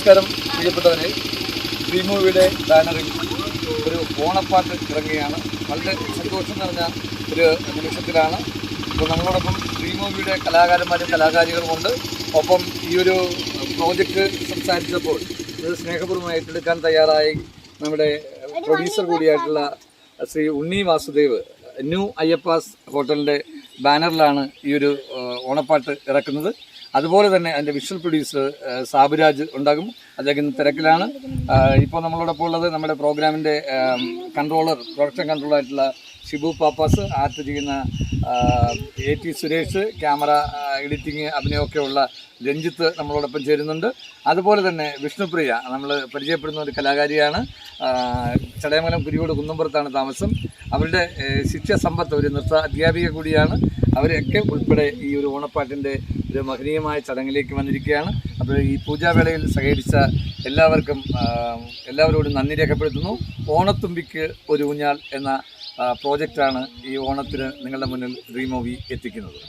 നമസ്കാരം പ്രിയപ്പെട്ടവരെ. ഡ്രീം മൂവിയുടെ ബാനറിൽ ഒരു ഓണപ്പാട്ട് ഇറങ്ങുകയാണ്. വളരെ സന്തോഷം നിറഞ്ഞ ഒരു നിമിഷത്തിലാണ്. ഇപ്പോൾ നമ്മളോടൊപ്പം ഡ്രീം മൂവിയുടെ കലാകാരന്മാരും കലാകാരികളും ഉണ്ട്. ഒപ്പം ഈ ഒരു പ്രോജക്റ്റ് സംസാരിച്ചപ്പോൾ ഇത് സ്നേഹപൂർവ്വമായി ഏറ്റെടുക്കാൻ തയ്യാറായി നമ്മുടെ പ്രൊഡ്യൂസർ കൂടിയായിട്ടുള്ള ശ്രീ ഉണ്ണി വാസുദേവ് ന്യൂ അയ്യപ്പാസ് ഹോട്ടലിൻ്റെ ബാനറിലാണ് ഈ ഒരു ഓണപ്പാട്ട് ഇറക്കുന്നത്. അതുപോലെ തന്നെ അതിൻ്റെ വിഷ്വൽ പ്രൊഡ്യൂസർ സാബുരാജ് ഉണ്ടാകും. അദ്ദേഹം തിരക്കിലാണ്. ഇപ്പോൾ നമ്മളോടൊപ്പം ഉള്ളത് നമ്മുടെ പ്രോഗ്രാമിൻ്റെ പ്രൊഡക്ഷൻ കൺട്രോളറായിട്ടുള്ള ഷിബു പാപ്പാസ്, ആർട്ട് ചെയ്യുന്ന AT സുരേഷ്, ക്യാമറ എഡിറ്റിങ് അഭിനയമൊക്കെ ഉള്ള രഞ്ജിത്ത് നമ്മളോടൊപ്പം ചേരുന്നുണ്ട്. അതുപോലെ തന്നെ വിഷ്ണുപ്രിയ നമ്മൾ പരിചയപ്പെടുന്ന ഒരു കലാകാരിയാണ്. ചടയമംഗലം കുരിയോട് കുന്നമ്പുറത്താണ് താമസം. അവരുടെ ശിക്ഷ സമ്പത്ത് ഒരു നൃത്ത അധ്യാപിക കൂടിയാണ്. അവരെയൊക്കെ ഉൾപ്പെടെ ഈ ഒരു ഓണപ്പാട്ടിൻ്റെ ഒരു മഹനീയമായ ചടങ്ങിലേക്ക് വന്നിരിക്കുകയാണ്. അപ്പോൾ ഈ പൂജാവേളയിൽ സഹകരിച്ച എല്ലാവരോടും നന്ദി രേഖപ്പെടുത്തുന്നു. ഓണത്തുമ്പിക്ക് ഒരു ഊഞ്ഞാൽ എന്ന പ്രോജക്റ്റാണ് ഈ ഓണത്തിന് നിങ്ങളുടെ മുന്നിൽ ഡ്രീം മൂവി എത്തിക്കുന്നത്.